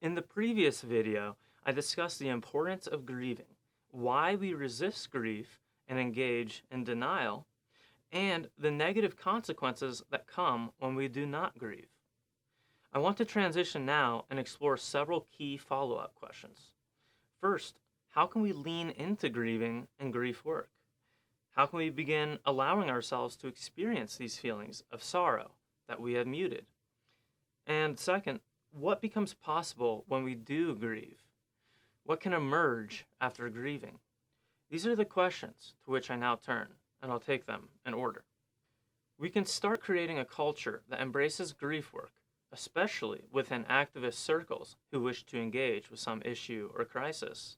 In the previous video, I discussed the importance of grieving, why we resist grief and engage in denial, and the negative consequences that come when we do not grieve. I want to transition now and explore several key follow up questions. First, how can we lean into grieving and grief work? How can we begin allowing ourselves to experience these feelings of sorrow that we have muted? And second, what becomes possible when we do grieve? What can emerge after grieving? These are the questions to which I now turn, and I'll take them in order. We can start creating a culture that embraces grief work, especially within activist circles who wish to engage with some issue or crisis,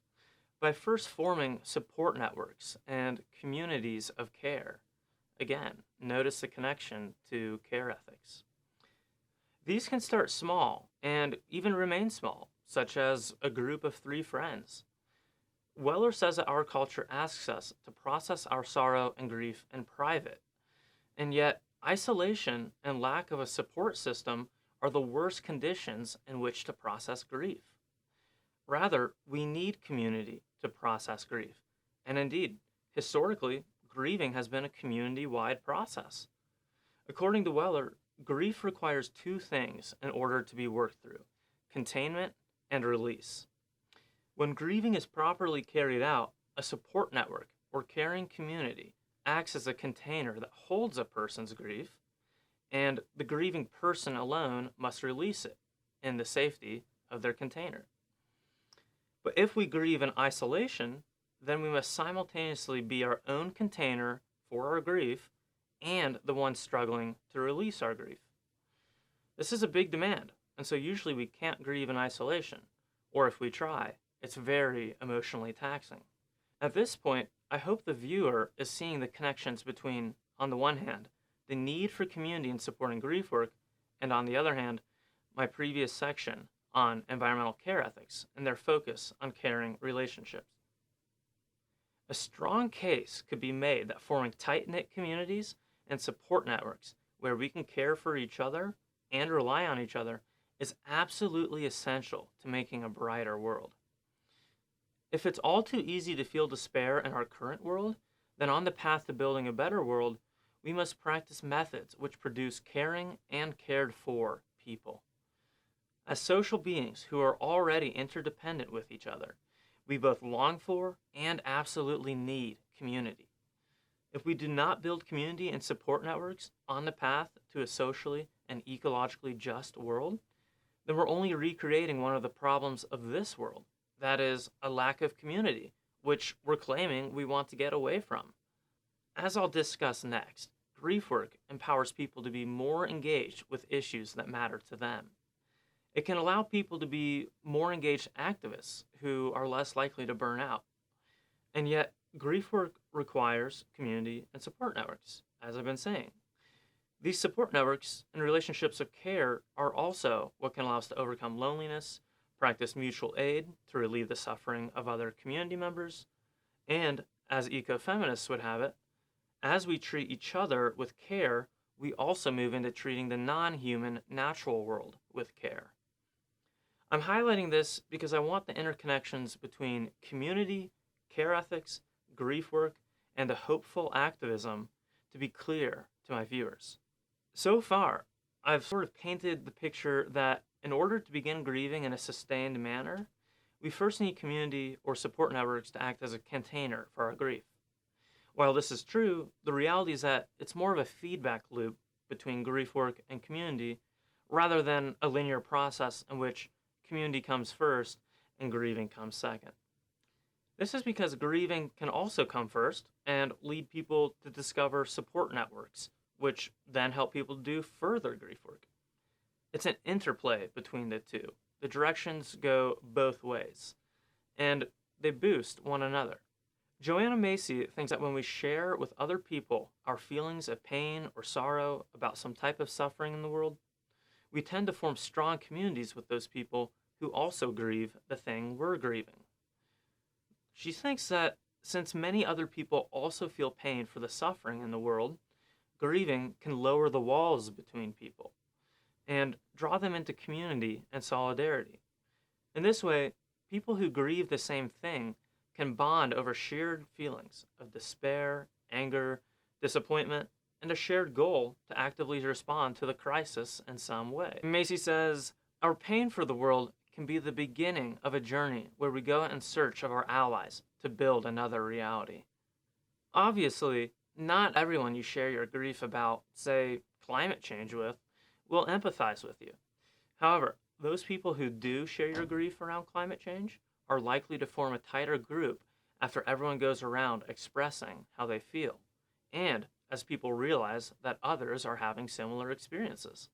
by first forming support networks and communities of care. Again, notice the connection to care ethics. These can start small and even remain small, such as a group of 3 friends. Weller says that our culture asks us to process our sorrow and grief in private, and yet isolation and lack of a support system are the worst conditions in which to process grief. Rather, we need community to process grief, and indeed, historically, grieving has been a community-wide process. According to Weller, grief requires 2 things in order to be worked through: containment and release. When grieving is properly carried out, a support network or caring community acts as a container that holds a person's grief, and the grieving person alone must release it in the safety of their container. But if we grieve in isolation, then we must simultaneously be our own container for our grief and the one struggling to release our grief. This is a big demand, and so usually we can't grieve in isolation, or if we try, it's very emotionally taxing. At this point, I hope the viewer is seeing the connections between, on the one hand, the need for community in supporting grief work, and on the other hand, my previous section on environmental care ethics and their focus on caring relationships. A strong case could be made that forming tight-knit communities and support networks where we can care for each other and rely on each other is absolutely essential to making a brighter world. If it's all too easy to feel despair in our current world, then on the path to building a better world, we must practice methods which produce caring and cared for people. As social beings who are already interdependent with each other, we both long for and absolutely need community. If we do not build community and support networks on the path to a socially and ecologically just world, then we're only recreating one of the problems of this world, that is, a lack of community, which we're claiming we want to get away from. As I'll discuss next, grief work empowers people to be more engaged with issues that matter to them. It can allow people to be more engaged activists who are less likely to burn out. And yet, grief work requires community and support networks, as I've been saying. These support networks and relationships of care are also what can allow us to overcome loneliness, practice mutual aid to relieve the suffering of other community members, and, as ecofeminists would have it, as we treat each other with care, we also move into treating the non-human natural world with care. I'm highlighting this because I want the interconnections between community, care ethics, grief work, and the hopeful activism to be clear to my viewers. So far, I've sort of painted the picture that in order to begin grieving in a sustained manner, we first need community or support networks to act as a container for our grief. While this is true, the reality is that it's more of a feedback loop between grief work and community rather than a linear process in which community comes first and grieving comes second. This is because grieving can also come first and lead people to discover support networks, which then help people do further grief work. It's an interplay between the two. The directions go both ways, and they boost one another. Joanna Macy thinks that when we share with other people our feelings of pain or sorrow about some type of suffering in the world, we tend to form strong communities with those people who also grieve the thing we're grieving. She thinks that since many other people also feel pain for the suffering in the world, grieving can lower the walls between people and draw them into community and solidarity. In this way, people who grieve the same thing can bond over shared feelings of despair, anger, disappointment, and a shared goal to actively respond to the crisis in some way. Macy says, our pain for the world can be the beginning of a journey where we go in search of our allies to build another reality. Obviously, not everyone you share your grief about, say, climate change with, will empathize with you. However, those people who do share your grief around climate change are likely to form a tighter group after everyone goes around expressing how they feel, and as people realize that others are having similar experiences.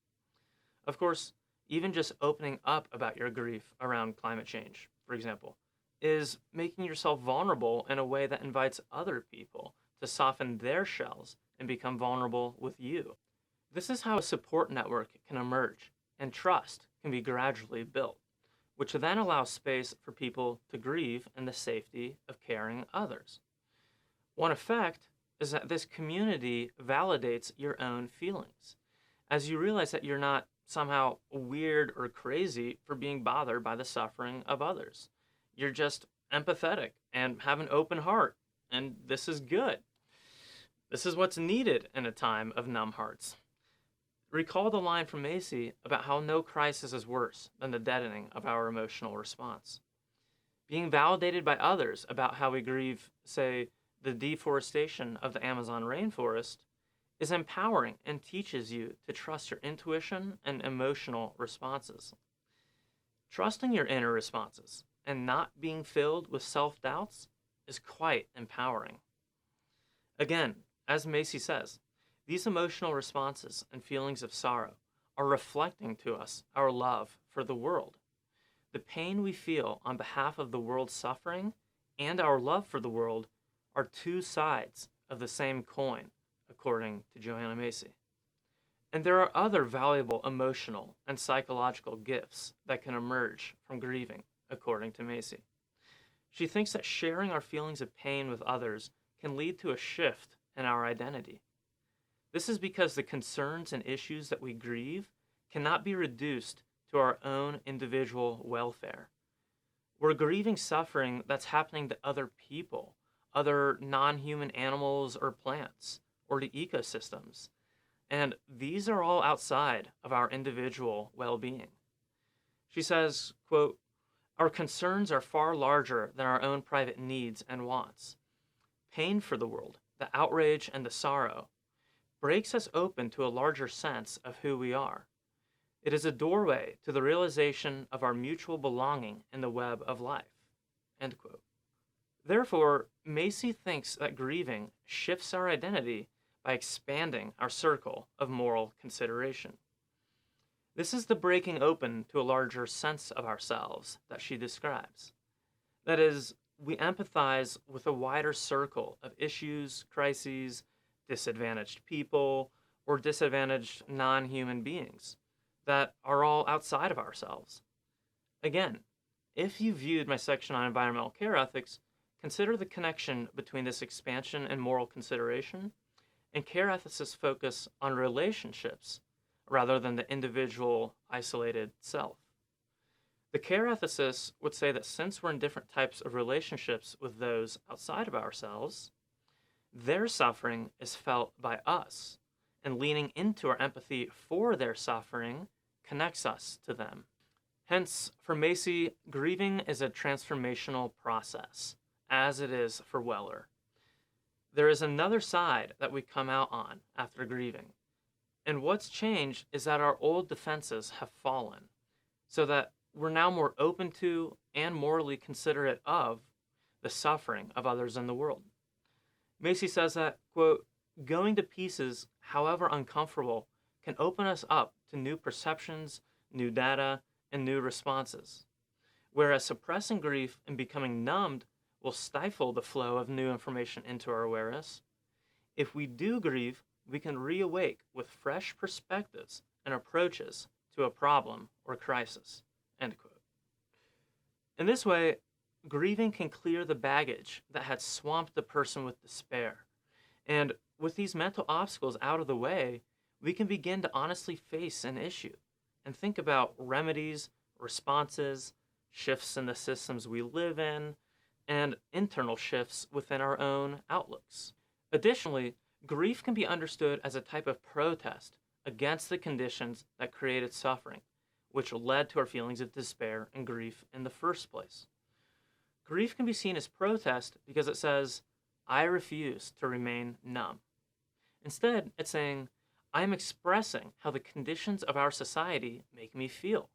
Of course, even just opening up about your grief around climate change, for example, is making yourself vulnerable in a way that invites other people to soften their shells and become vulnerable with you. This is how a support network can emerge and trust can be gradually built, which then allows space for people to grieve in the safety of caring others. One effect is that this community validates your own feelings, as you realize that you're not somehow weird or crazy for being bothered by the suffering of others. You're just empathetic and have an open heart, and this is good. This is what's needed in a time of numb hearts. Recall the line from Macy about how no crisis is worse than the deadening of our emotional response. Being validated by others about how we grieve, say, the deforestation of the Amazon rainforest, is empowering and teaches you to trust your intuition and emotional responses. Trusting your inner responses and not being filled with self-doubts is quite empowering. Again, as Macy says, these emotional responses and feelings of sorrow are reflecting to us our love for the world. The pain we feel on behalf of the world's suffering and our love for the world are two sides of the same coin, according to Joanna Macy. And there are other valuable emotional and psychological gifts that can emerge from grieving, according to Macy. She thinks that sharing our feelings of pain with others can lead to a shift in our identity. This is because the concerns and issues that we grieve cannot be reduced to our own individual welfare. We're grieving suffering that's happening to other people, other non-human animals or plants, or to ecosystems. And these are all outside of our individual well-being. She says, quote, our concerns are far larger than our own private needs and wants. Pain for the world, the outrage and the sorrow, breaks us open to a larger sense of who we are. It is a doorway to the realization of our mutual belonging in the web of life. End quote. Therefore, Macy thinks that grieving shifts our identity by expanding our circle of moral consideration. This is the breaking open to a larger sense of ourselves that she describes. That is, we empathize with a wider circle of issues, crises, disadvantaged people, or disadvantaged non-human beings that are all outside of ourselves. Again, if you viewed my section on environmental care ethics, consider the connection between this expansion and moral consideration and care ethicists' focus on relationships rather than the individual, isolated self. The care ethicists would say that since we're in different types of relationships with those outside of ourselves, their suffering is felt by us, and leaning into our empathy for their suffering connects us to them. Hence, for Macy, grieving is a transformational process, as it is for Weller. There is another side that we come out on after grieving, and what's changed is that our old defenses have fallen, so that we're now more open to and morally considerate of the suffering of others in the world. Macy says that, quote, going to pieces, however uncomfortable, can open us up to new perceptions, new data, and new responses. Whereas suppressing grief and becoming numbed will stifle the flow of new information into our awareness. If we do grieve, we can reawake with fresh perspectives and approaches to a problem or crisis, end quote. In this way, grieving can clear the baggage that had swamped the person with despair. And with these mental obstacles out of the way, we can begin to honestly face an issue and think about remedies, responses, shifts in the systems we live in, and internal shifts within our own outlooks. Additionally, grief can be understood as a type of protest against the conditions that created suffering, which led to our feelings of despair and grief in the first place. Grief can be seen as protest because it says, I refuse to remain numb. Instead, it's saying, I am expressing how the conditions of our society make me feel.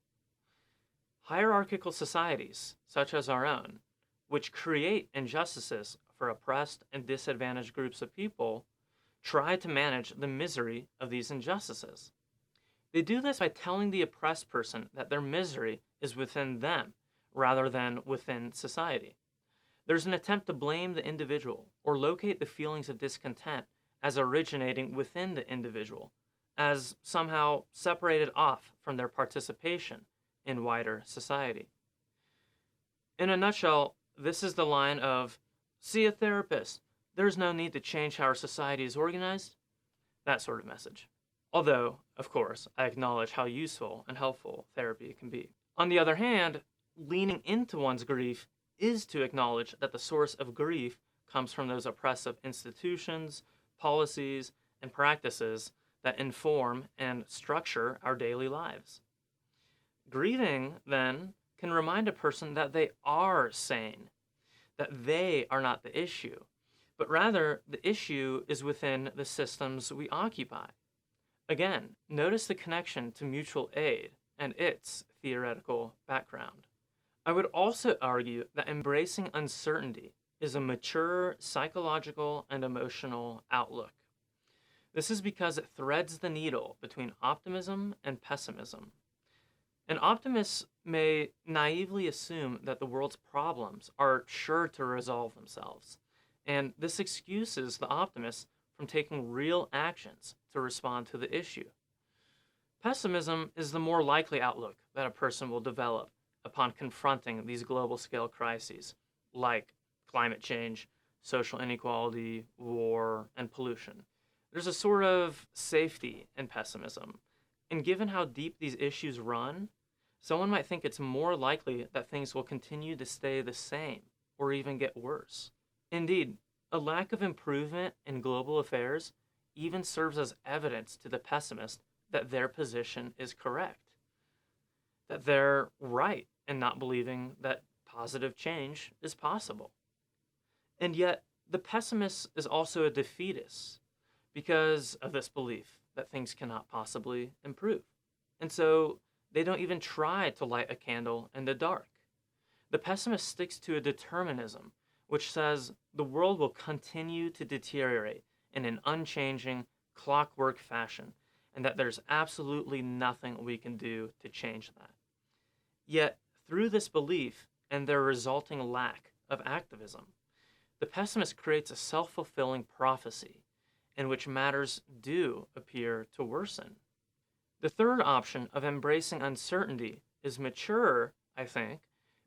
Hierarchical societies, such as our own, which create injustices for oppressed and disadvantaged groups of people, try to manage the misery of these injustices. They do this by telling the oppressed person that their misery is within them rather than within society. There's an attempt to blame the individual or locate the feelings of discontent as originating within the individual, as somehow separated off from their participation in wider society. In a nutshell, this is the line of, see a therapist, there's no need to change how our society is organized, that sort of message. Although, of course, I acknowledge how useful and helpful therapy can be. On the other hand, leaning into one's grief is to acknowledge that the source of grief comes from those oppressive institutions, policies, and practices that inform and structure our daily lives. Grieving, then, can remind a person that they are sane, that they are not the issue, but rather the issue is within the systems we occupy. Again, notice the connection to mutual aid and its theoretical background. I would also argue that embracing uncertainty is a mature psychological and emotional outlook. This is because it threads the needle between optimism and pessimism. An optimist may naively assume that the world's problems are sure to resolve themselves, and this excuses the optimist from taking real actions to respond to the issue. Pessimism is the more likely outlook that a person will develop upon confronting these global scale crises, like climate change, social inequality, war, and pollution. There's a sort of safety in pessimism, and given how deep these issues run, someone might think it's more likely that things will continue to stay the same or even get worse. Indeed, a lack of improvement in global affairs even serves as evidence to the pessimist that their position is correct, that they're right in not believing that positive change is possible. And yet, the pessimist is also a defeatist because of this belief that things cannot possibly improve. And so they don't even try to light a candle in the dark. The pessimist sticks to a determinism which says the world will continue to deteriorate in an unchanging, clockwork fashion, and that there's absolutely nothing we can do to change that. Yet, through this belief and their resulting lack of activism, the pessimist creates a self-fulfilling prophecy in which matters do appear to worsen. The third option of embracing uncertainty is mature, I think,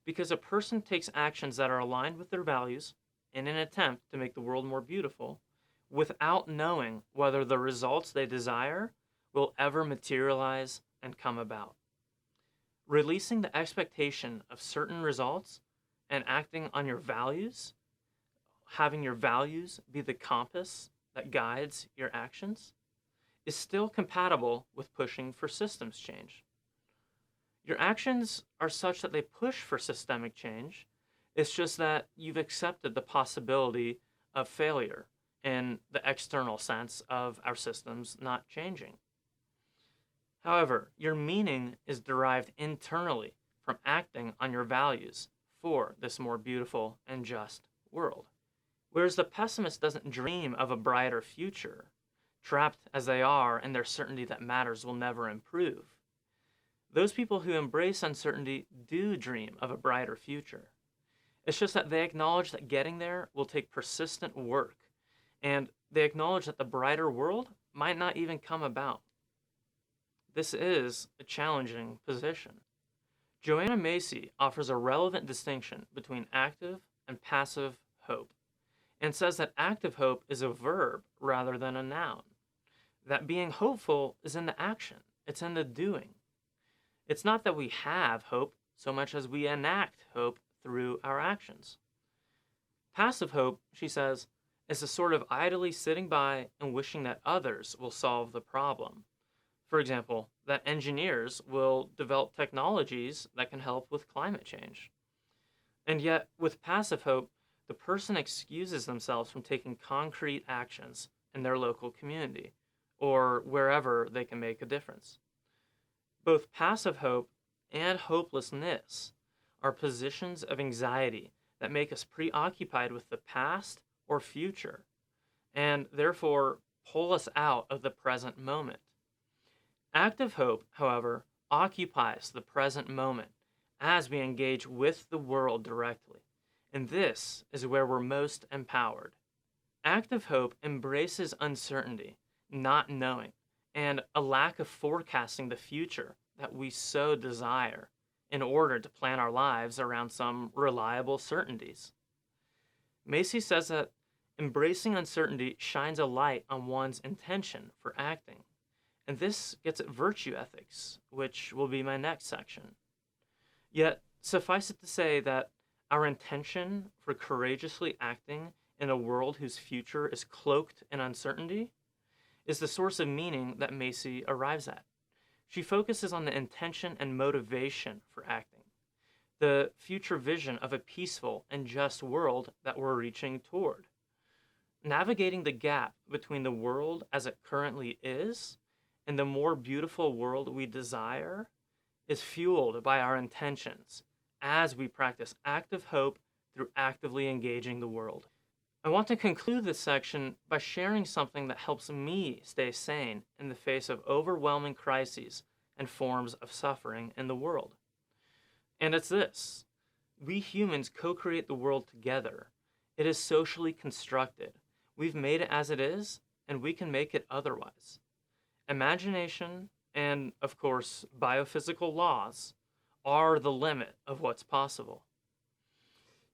because a person takes actions that are aligned with their values in an attempt to make the world more beautiful without knowing whether the results they desire will ever materialize and come about. Releasing the expectation of certain results and acting on your values, having your values be the compass that guides your actions, is still compatible with pushing for systems change. Your actions are such that they push for systemic change. It's just that you've accepted the possibility of failure in the external sense of our systems not changing. However, your meaning is derived internally from acting on your values for this more beautiful and just world. Whereas the pessimist doesn't dream of a brighter future, trapped as they are in their certainty that matters will never improve. Those people who embrace uncertainty do dream of a brighter future. It's just that they acknowledge that getting there will take persistent work, and they acknowledge that the brighter world might not even come about. This is a challenging position. Joanna Macy offers a relevant distinction between active and passive hope, and says that active hope is a verb rather than a noun. That being hopeful is in the action, it's in the doing. It's not that we have hope so much as we enact hope through our actions. Passive hope, she says, is a sort of idly sitting by and wishing that others will solve the problem. For example, that engineers will develop technologies that can help with climate change. And yet, with passive hope, the person excuses themselves from taking concrete actions in their local community or wherever they can make a difference. Both passive hope and hopelessness are positions of anxiety that make us preoccupied with the past or future and therefore pull us out of the present moment. Active hope, however, occupies the present moment as we engage with the world directly, and this is where we're most empowered. Active hope embraces uncertainty, not knowing, and a lack of forecasting the future that we so desire in order to plan our lives around some reliable certainties. Macy says that embracing uncertainty shines a light on one's intention for acting. And this gets at virtue ethics, which will be my next section. Yet, suffice it to say that our intention for courageously acting in a world whose future is cloaked in uncertainty is the source of meaning that Macy arrives at. She focuses on the intention and motivation for acting, the future vision of a peaceful and just world that we're reaching toward. Navigating the gap between the world as it currently is and the more beautiful world we desire is fueled by our intentions as we practice active hope through actively engaging the world. I want to conclude this section by sharing something that helps me stay sane in the face of overwhelming crises and forms of suffering in the world. And it's this: we humans co-create the world together. It is socially constructed. We've made it as it is, and we can make it otherwise. Imagination and, of course, biophysical laws are the limit of what's possible.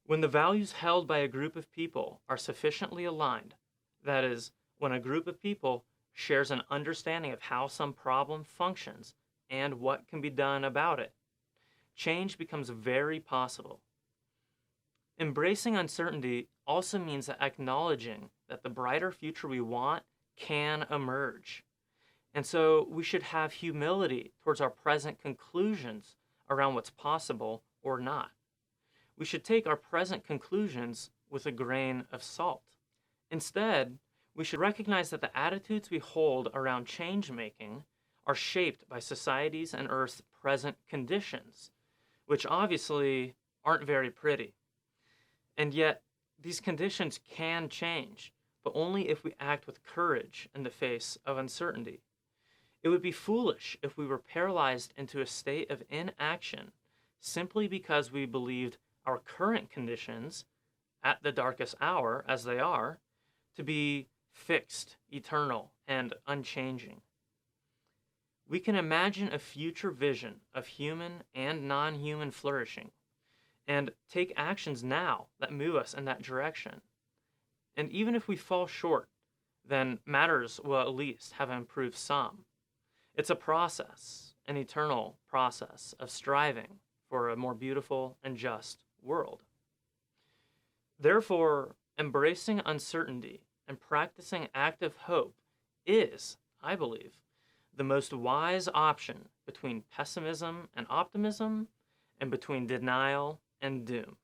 When the values held by a group of people are sufficiently aligned, that is, when a group of people shares an understanding of how some problem functions and what can be done about it, change becomes very possible. Embracing uncertainty also means that acknowledging that the brighter future we want can emerge. And so we should have humility towards our present conclusions around what's possible or not. We should take our present conclusions with a grain of salt. Instead, we should recognize that the attitudes we hold around change making are shaped by society's and Earth's present conditions, which obviously aren't very pretty. And yet, these conditions can change, but only if we act with courage in the face of uncertainty. It would be foolish if we were paralyzed into a state of inaction simply because we believed our current conditions, at the darkest hour as they are, to be fixed, eternal, and unchanging. We can imagine a future vision of human and non-human flourishing and take actions now that move us in that direction. And even if we fall short, then matters will at least have improved some. It's a process, an eternal process of striving for a more beautiful and just world. Therefore, embracing uncertainty and practicing active hope is, I believe, the most wise option between pessimism and optimism and between denial and doom.